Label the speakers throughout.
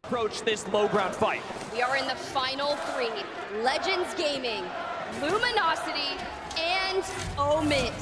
Speaker 1: approach this low ground fight.
Speaker 2: We are in the final three. Legends Gaming, Luminosity, and Omit.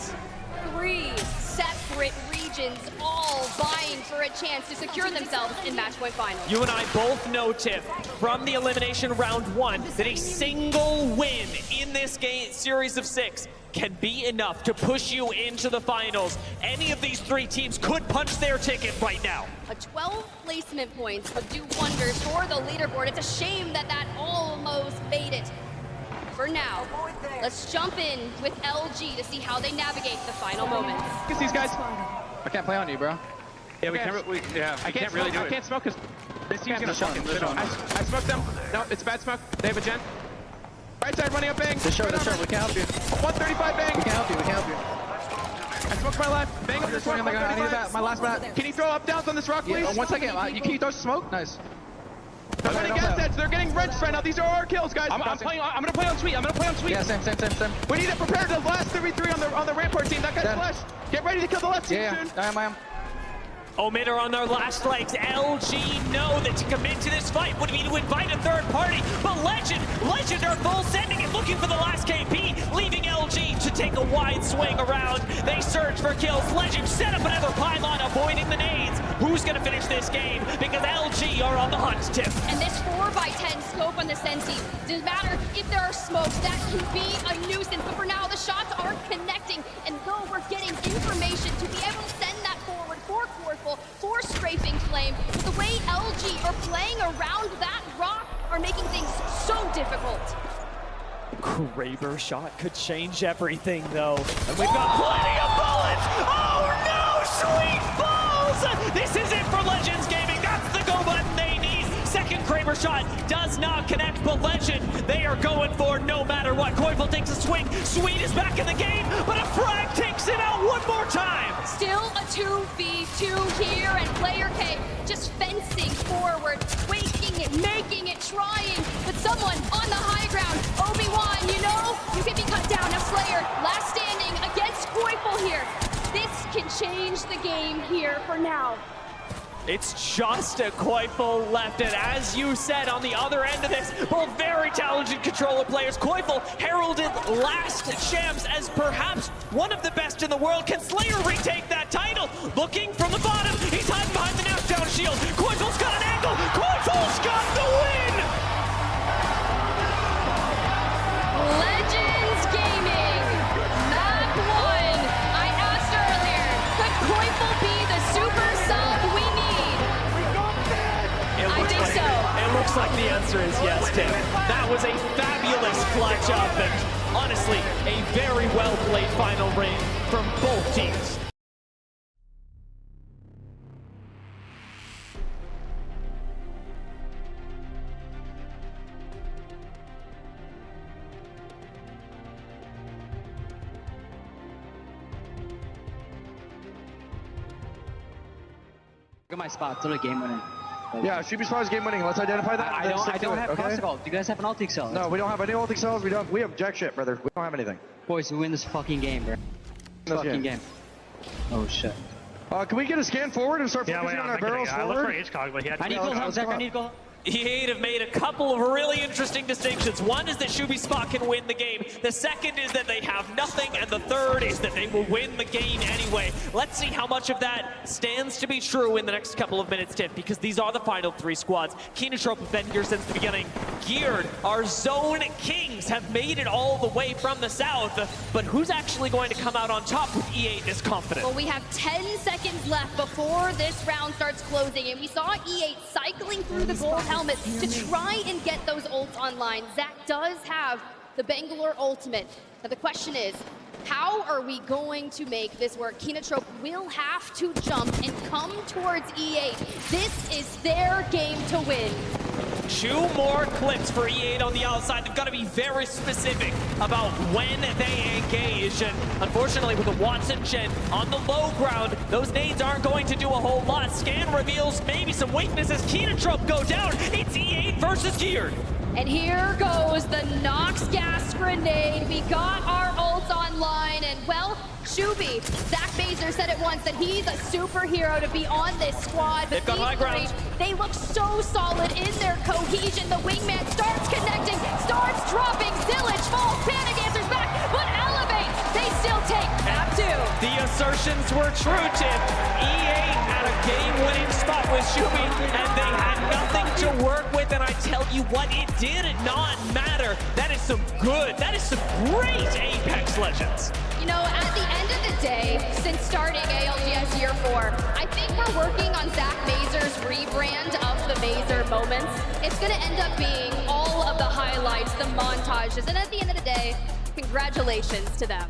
Speaker 2: 3 separate regions all vying for a chance to secure themselves in match point finals.
Speaker 1: You and I both know, Tiff, from the Elimination Round 1, that a single win in this game series of 6 can be enough to push you into the finals. Any of these 3 teams could punch their ticket right now.
Speaker 2: A 12 placement points would do wonders for the leaderboard. It's a shame that that almost made it. For now, let's jump in with LG to see how they navigate the final moments.
Speaker 3: Look at these guys.
Speaker 4: I can't play on you, bro.
Speaker 3: Yeah, we can't really do it. I can't smoke because this team's gonna fucking shit on. I smoked them. No, it's bad smoke. They have a gen. Right side running up bang.
Speaker 4: This short, we can help you.
Speaker 3: 135 bang.
Speaker 4: We can help you,
Speaker 3: I smoked my left. Bang up this rock.
Speaker 4: I need my last bat.
Speaker 3: Can you throw up downs on this rock, please?
Speaker 4: 1 second. Can you throw smoke? Nice.
Speaker 3: They're running gas heads. They're getting wrenched right now. These are our kills, guys. I'm gonna play on sweet.
Speaker 4: Yeah, same.
Speaker 3: We need to prepare the last 3v3 on the Rampart team. That guy's flash. Get ready to kill the left team soon.
Speaker 4: I am.
Speaker 1: Omit are on their last legs. LG know that to commit to this fight would be to invite a third party, but Legend are full sending it, looking for the last KP, leaving LG to take a wide swing around. They search for kills. Legend set up another pylon, avoiding the nades. Who's gonna finish this game? Because LG are on the hunt, Tiff.
Speaker 2: And this 4x10 scope on the Sensi, doesn't matter if there are smokes, that can be a nuisance, but for now the shots aren't connecting, and though we're getting information to be able to send that forward for Corful, for Strafing Flame, the way LG are playing around that rock are making things so difficult.
Speaker 1: Kraber shot could change everything, though. And we've got plenty of bullets! Oh no! Sweet balls! This is it for Legends Gaming. That's the go button they need. Second Kraber shot does not connect, but Legend, they are going for no matter what. Koifel takes a swing. Sweet is back in the game, but a frag takes it out one more time.
Speaker 2: Still a 2v2 here, and Player K just fencing forward, waking it, making it, trying, but someone on the high ground. Obi-Wan, you know, you can be cut down. Now Slayer, last standing against Koifel here. This can change the game here for now.
Speaker 1: It's just a Koifel left, and as you said, on the other end of this, both very talented controller players. Koifel heralded last champs as perhaps one of the best in the world. Can Slayer retake that title? Looking from the bottom, he's hiding behind the knockdown shield. Koifel's got an angle. Koifel's got the win!
Speaker 2: Legends Gaming, map 1. I asked earlier, could Koifel be the super sub we need? I think so.
Speaker 1: It looks like the answer is yes, Tim. That was a fabulous clutch up, and honestly, a very well-played final ring from both teams.
Speaker 4: Look at my spot. It's literally game winning.
Speaker 5: Yeah, Shuby Spot is game winning. Let's identify that.
Speaker 4: I don't have Crosscall. Do you guys have an ulti cell?
Speaker 5: No, we don't have any ulti cells. We have jack shit, brother. We don't have anything.
Speaker 4: Boys, we win this fucking game, bro. This fucking game. Oh shit.
Speaker 5: Can we get a scan forward and start focusing on our barrels forward?
Speaker 4: I need gold help, Zach. I need gold.
Speaker 1: E8 have made a couple of really interesting distinctions. One is that Shuby Spot can win the game. The second is that they have nothing. And the third is that they will win the game anyway. Let's see how much of that stands to be true in the next couple of minutes, Tiff, because these are the final 3 squads. Keenatrope have been here since the beginning. Geared, our Zone Kings have made it all the way from the south. But who's actually going to come out on top with E8 this confident?
Speaker 2: Well, we have 10 seconds left before this round starts closing, and we saw E8 cycling through the gold helmet to try and get those ults online. Zach does have the Bangalore ultimate. Now the question is, how are we going to make this work? Keenatrope will have to jump and come towards E8. This is their game to win.
Speaker 1: 2 more clips for E8 on the outside. They've got to be very specific about when they engage. And unfortunately, with the Watson Gen on the low ground, those nades aren't going to do a whole lot. Scan reveals maybe some weaknesses. Keenatrope go down. It's E8 versus Geared.
Speaker 2: And here goes the Nox gas grenade. We got our ults on online, and well, Shubi, Zach Mazer said it once that he's a superhero to be on this squad, but
Speaker 1: They've got high ground.
Speaker 2: they look so solid in their cohesion. The wingman starts connecting, starts dropping, Zillage falls, Panic answers back, but Elevate, they still take map 2.
Speaker 1: The assertions were true, Tim. E8 had a game-winning spot with Shubi, and they had nothing to work with, and I tell you what, it did not matter. That is some great Apex Legends.
Speaker 2: You know, at the end of the day, since starting ALGS Year 4, I think we're working on Zach Mazer's rebrand of the Mazer moments. It's going to end up being all of the highlights, the montages, and at the end of the day, congratulations to them.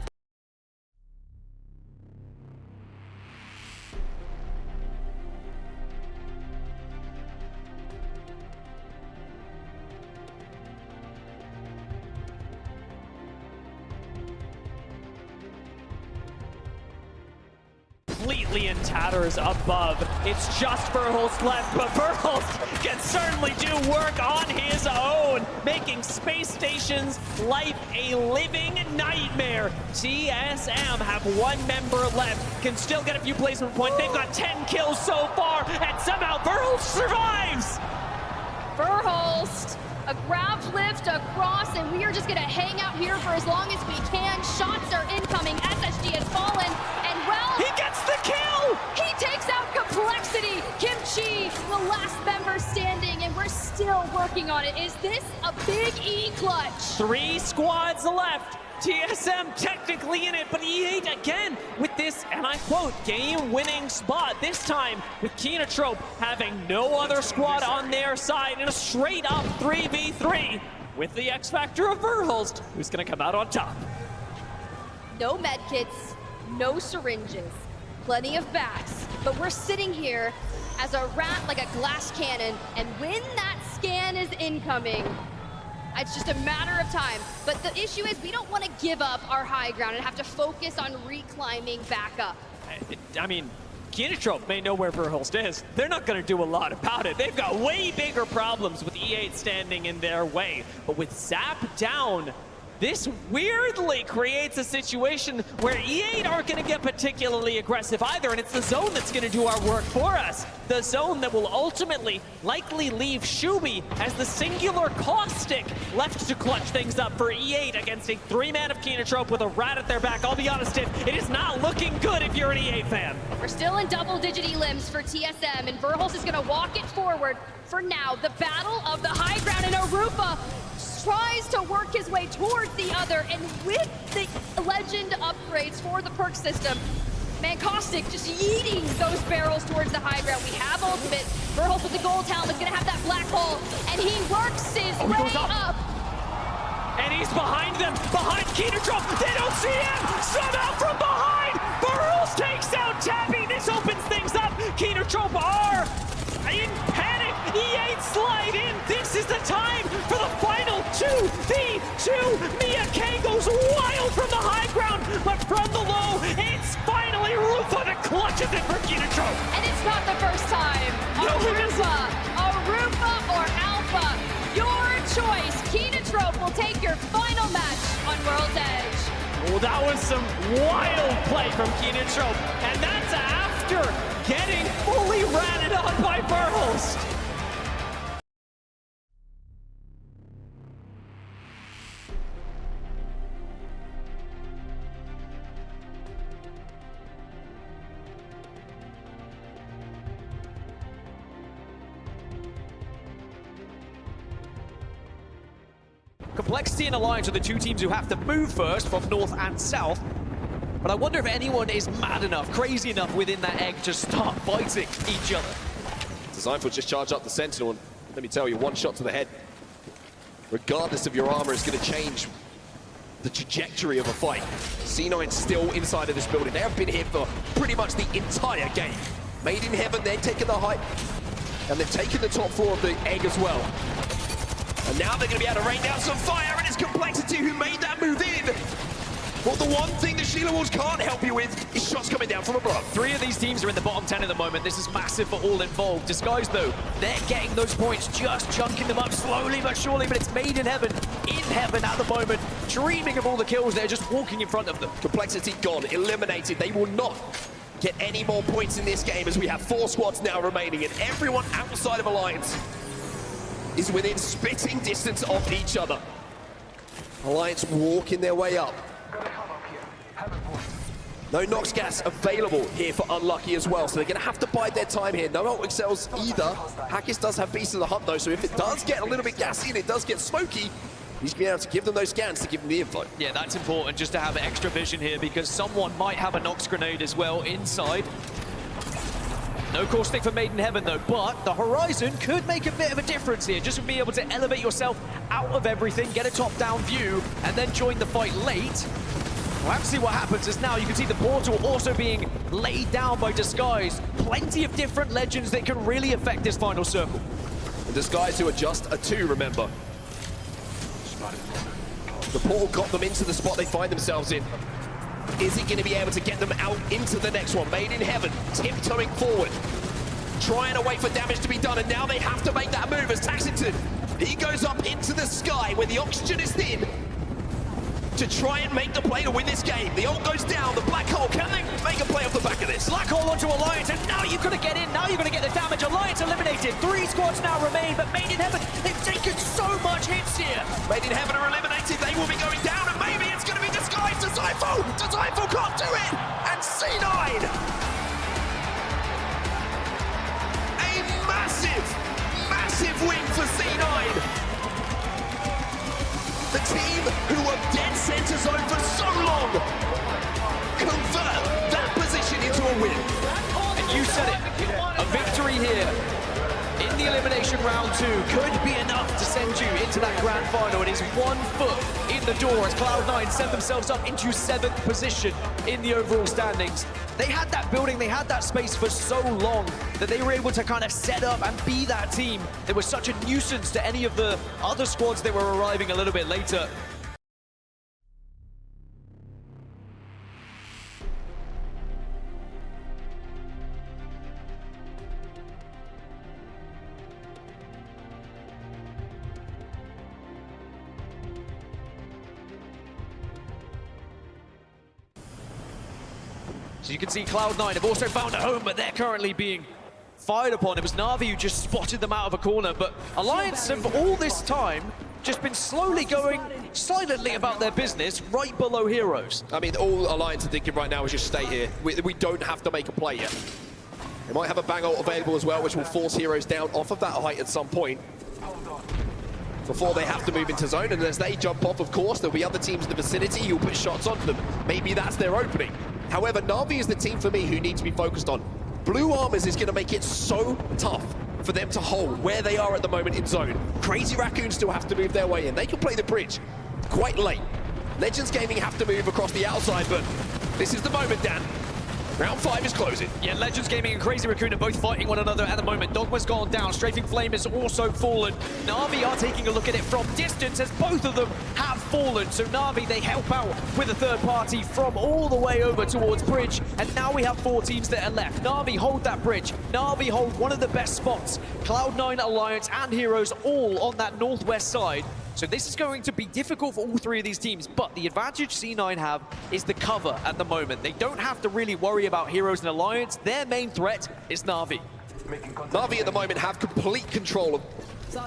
Speaker 1: Completely in tatters above. It's just Verhulst left, but Verhulst can certainly do work on his own, making Space Station's life a living nightmare. TSM have one member left, can still get a few placement points. They've got 10 kills so far, and somehow Verhulst survives!
Speaker 2: Verhulst, a grab lift across, and we are just going to hang out here for as long as we can. Shots are incoming, SSG has fallen, and well...
Speaker 1: He gets the kill!
Speaker 2: He takes out Complexity, Kimchi, the last member standing, and we're still working on it. Is this a big E clutch?
Speaker 1: 3 squads left. TSM technically in it, but E8 again with this, and I quote, game-winning spot. This time with Kinotrope having no other squad on their side in a straight-up 3v3 with the X Factor of Verhulst, who's gonna come out on top.
Speaker 2: No medkits, no syringes, plenty of bats, but we're sitting here as a rat like a glass cannon, and when that scan is incoming, it's just a matter of time. But the issue is we don't want to give up our high ground and have to focus on reclimbing back up.
Speaker 1: I mean, Kinotrope may know where Verhulst is. They're not going to do a lot about it. They've got way bigger problems with E8 standing in their way. But with Zap down, this weirdly creates a situation where E8 aren't going to get particularly aggressive either, and it's the zone that's going to do our work for us. The zone that will ultimately likely leave Shubi as the singular caustic left to clutch things up for E8 against a 3-man of Kinotrope with a rat at their back. I'll be honest, it is not looking good if you're an E8 fan.
Speaker 2: We're still in double-digit elims for TSM, and Verhulst is going to walk it forward for now. The battle of the high ground, and Arupa tries to work his way towards the other, and with the legend upgrades for the perk system, man, Caustic just yeeting those barrels towards the high ground. We have ultimate. Verhulst with the gold helmet is gonna have that black hole, and he works his way up.
Speaker 1: And he's behind them, behind Kinotrope. They don't see him. Somehow from behind, Verhulst takes out Tabby. This opens things up. Kinotrope are in panic. E8 slide in. This is the time for the final 2v2. Mia K goes wild from the high ground, but from the low, it's finally Rufa that clutches it for Kinotrope.
Speaker 2: And it's not the first time. Arupa or Alpha, your choice. Kinotrope will take your final match on World's Edge.
Speaker 1: Well, that was some wild play from Kinotrope, and that's after getting fully ratted on by Verhulst.
Speaker 6: Complexity and Alliance are the two teams who have to move first from north and south. But I wonder if anyone is mad enough, crazy enough within that egg to start fighting each other.
Speaker 7: Designful just charge up the Sentinel, and let me tell you, one shot to the head, regardless of your armor, is going to change the trajectory of a fight. C9 still inside of this building. They have been here for pretty much the entire game. Made in heaven, they're taking the height, and they've taken the top floor of the egg as well. And now they're going to be able to rain down some fire, and it's Complexity who made that move in. Well, the one thing the Sheila Wolves can't help you with is shots coming down from above.
Speaker 6: 3 of these teams are in the bottom 10 at the moment. This is massive for all involved. Disguise, though, they're getting those points, just chunking them up slowly but surely, but it's made in heaven at the moment, dreaming of all the kills. They're just walking in front of them.
Speaker 7: Complexity gone, eliminated. They will not get any more points in this game as we have 4 squads now remaining, and everyone outside of Alliance is within spitting distance of each other. Alliance walking their way up. No Nox gas available here for Unlucky as well, so they're going to have to bide their time here. No ALGS either. Hackis does have Beast of the Hunt though, so if it does get a little bit gassy and it does get smoky, he's going to be able to give them those scans to give them the info.
Speaker 6: Yeah, that's important just to have extra vision here because someone might have a Nox grenade as well inside. No core stick for Made in Heaven though, but the Horizon could make a bit of a difference here, just to be able to elevate yourself out of everything, get a top-down view, and then join the fight late. We'll have to see what happens, as now you can see the portal also being laid down by Disguise. Plenty of different legends that can really affect this final circle.
Speaker 7: And Disguise who are just a 2, remember. The portal got them into the spot they find themselves in. Is he going to be able to get them out into the next one? Made in Heaven, tiptoeing forward, trying to wait for damage to be done, and now they have to make that move as Taxington, he goes up into the sky where the oxygen is thin to try and make the play to win this game. The ult goes down, the black hole, can they make a play off the back of this?
Speaker 6: Black hole onto Alliance, and now you've got to get in, now you're going to get the damage. Alliance eliminated, 3 squads now remain, but Made in Heaven, they've taken so much hits here.
Speaker 7: Made in Heaven are eliminated, they will be going down, and maybe it's going to be Disguised to Zypho! Zypho can't do it! And C9! A massive, massive win for C9! The team who were dead center zone for so long convert that position into a win.
Speaker 6: And you said it, a victory here in the Elimination Round 2 could be enough to send you into that grand final. It is 1 foot in the door as Cloud9 send themselves up into 7th position in the overall standings. They had that building, they had that space for so long that they were able to kind of set up and be that team that was such a nuisance to any of the other squads that were arriving a little bit later. So you can see Cloud9 have also found a home, but they're currently being fired upon. It was Na'Vi who just spotted them out of a corner, but Alliance have all this time just been slowly going silently about their business right below Heroes.
Speaker 7: I mean, all Alliance are thinking right now is just stay here. We don't have to make a play yet. They might have a bang ult available as well, which will force Heroes down off of that height at some point before they have to move into zone, and as they jump off, of course, there'll be other teams in the vicinity who'll put shots onto them. Maybe that's their opening. However, Na'Vi is the team for me who need to be focused on. Blue Armors is going to make it so tough for them to hold where they are at the moment in zone. Crazy Raccoons still have to move their way in. They can play the bridge quite late. Legends Gaming have to move across the outside, but this is the moment, Dan. Round 5 is closing.
Speaker 6: Yeah, Legends Gaming and Crazy Raccoon are both fighting one another at the moment. Dogma's gone down, Strafing Flame has also fallen. Na'Vi are taking a look at it from distance as both of them have fallen. So Na'Vi, they help out with a third party from all the way over towards bridge. And now we have 4 teams that are left. Na'Vi hold that bridge. Na'Vi hold one of the best spots. Cloud9, Alliance and Heroes all on that northwest side. So this is going to be difficult for all 3 of these teams, but the advantage C9 have is the cover at the moment. They don't have to really worry about Heroes and Alliance. Their main threat is Na'Vi.
Speaker 7: Na'Vi at the moment have complete control of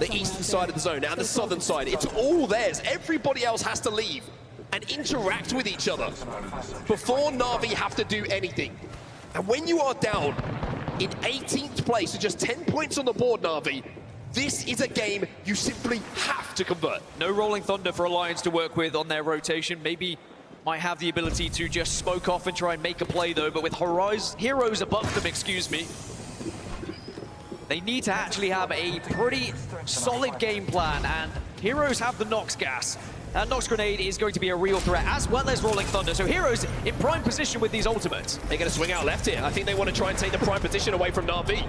Speaker 7: the eastern side of the zone and the southern side. It's all theirs. Everybody else has to leave and interact with each other before Na'Vi have to do anything. And when you are down in 18th place with just 10 points on the board, Na'Vi, this is a game you simply have to convert.
Speaker 6: No Rolling Thunder for Alliance to work with on their rotation. Maybe might have the ability to just smoke off and try and make a play though, but with Heroes above them, excuse me, they need to actually have a pretty solid game plan, and Heroes have the Nox gas. That Nox grenade is going to be a real threat, as well as Rolling Thunder. So Heroes in prime position with these ultimates.
Speaker 7: They're going to swing out left here. I think they want to try and take the prime position away from Na'Vi.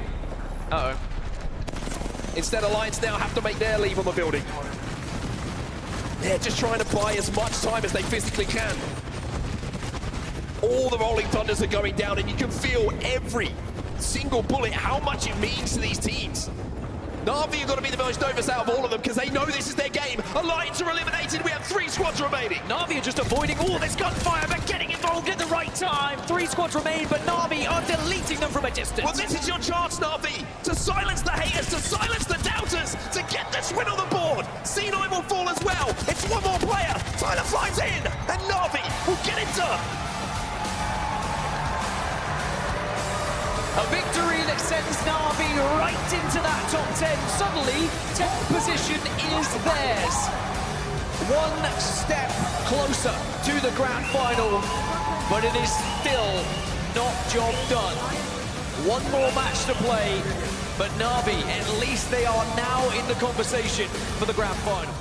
Speaker 6: Uh-oh.
Speaker 7: Instead, Alliance now have to make their leave on the building. They're just trying to buy as much time as they physically can. All the Rolling Thunders are going down, and you can feel every single bullet, how much it means to these teams. Na'Vi are going to be the most nervous out of all of them because they know this is their game. Alliance are eliminated. We have 3 squads remaining.
Speaker 6: Na'Vi are just avoiding all this gunfire, but getting involved at the right time. 3 squads remain, but Na'Vi are deleting them from a distance.
Speaker 7: Well, this is your chance, Na'Vi, to silence the haters, to silence the doubters, to get this win on the board. C9 will fall as well. It's one more player. Tyler flies in, and Na'Vi will get it done.
Speaker 6: A victory that sends Na'Vi right into that top 10. Suddenly, 10th position is theirs. One step closer to the grand final, but it is still not job done. One more match to play, but Na'Vi, at least they are now in the conversation for the grand final.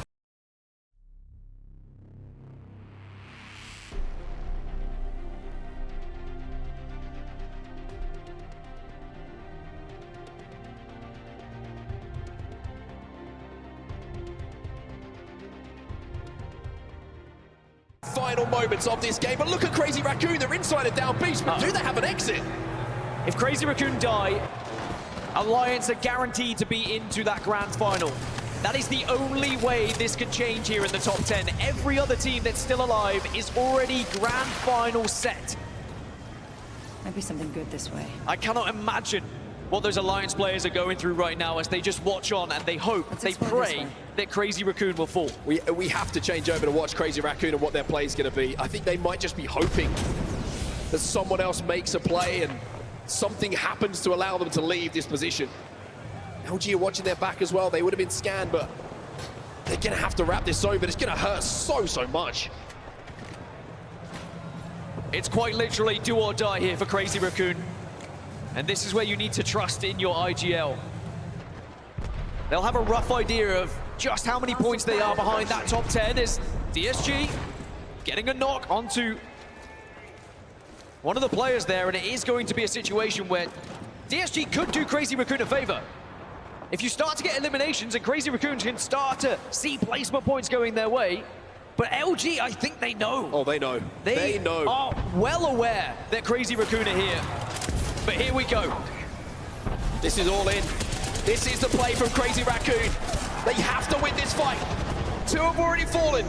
Speaker 7: Final moments of this game, but look at Crazy Raccoon. They're inside a down beast, but do they have an exit?
Speaker 6: If Crazy Raccoon die, Alliance are guaranteed to be into that grand final. That is the only way this can change here in the top 10. Every other team that's still alive is already grand final set.
Speaker 8: Might be something good this way.
Speaker 6: I cannot imagine what those Alliance players are going through right now as they just watch on and they hope, they pray that Crazy Raccoon will fall.
Speaker 7: We have to change over to watch Crazy Raccoon and what their play is going to be. I think they might just be hoping that someone else makes a play and something happens to allow them to leave this position. LG are watching their back as well. They would have been scanned, but they're going to have to wrap this over. It's going to hurt so much.
Speaker 6: It's quite literally do or die here for Crazy Raccoon. And this is where you need to trust in your IGL. They'll have a rough idea of just how many points they are behind that top 10 as DSG getting a knock onto one of the players there, and it is going to be a situation where DSG could do Crazy Raccoon a favor. If you start to get eliminations and Crazy Raccoon can start to see placement points going their way, but LG, I think they know.
Speaker 7: Oh, they know. They know.
Speaker 6: Are well aware that Crazy Raccoon are here. But here we go.
Speaker 7: This is all in. This is the play from Crazy Raccoon. They have to win this fight. 2 have already fallen.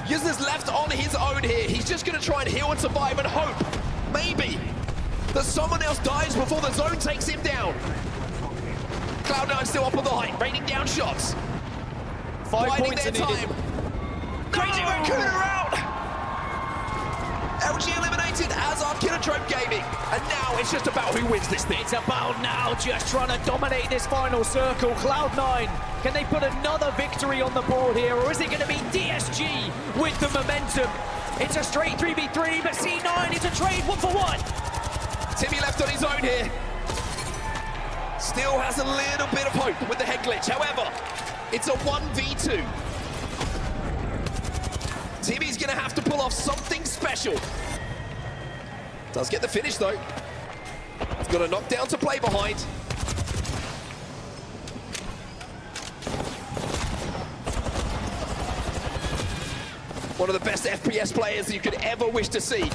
Speaker 7: Yuzna's left on his own here. He's just going to try and heal and survive and hope, maybe, that someone else dies before the zone takes him down. Cloud9 still up on the height, raining down shots.
Speaker 6: 5 points
Speaker 7: their time. Crazy Raccoon are out. LG eliminated, as are Killertrope Gaming. And now it's just about who wins this thing.
Speaker 6: It's about now just trying to dominate this final circle. Cloud9, can they put another victory on the board here, or is it going to be DSG with the momentum? It's a straight 3v3, but C9 is a trade 1-for-1.
Speaker 7: Timmy left on his own here. Still has a little bit of hope with the head glitch. However, it's a 1v2. Timmy's gonna have to pull off something special. Does get the finish though. He's got a knockdown to play behind. One of the best FPS players you could ever wish to see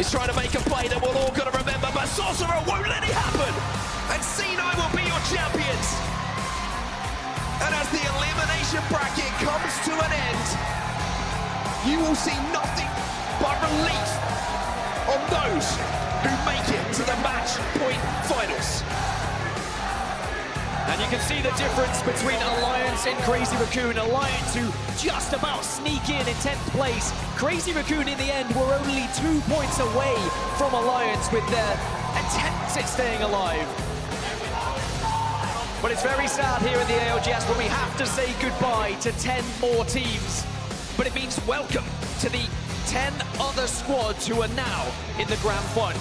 Speaker 7: is trying to make a play that we're all gonna remember, but Sorcerer won't let it happen. And C9 will be your champions. And as the elimination bracket comes to an end, you will see nothing but relief on those who make it to the match point finals.
Speaker 6: And you can see the difference between Alliance and Crazy Raccoon. Alliance who just about sneak in 10th place. Crazy Raccoon in the end were only 2 points away from Alliance with their attempts at staying alive. But it's very sad here at the ALGS when we have to say goodbye to 10 more teams. But it means welcome to the 10 other squads who are now in the grand final.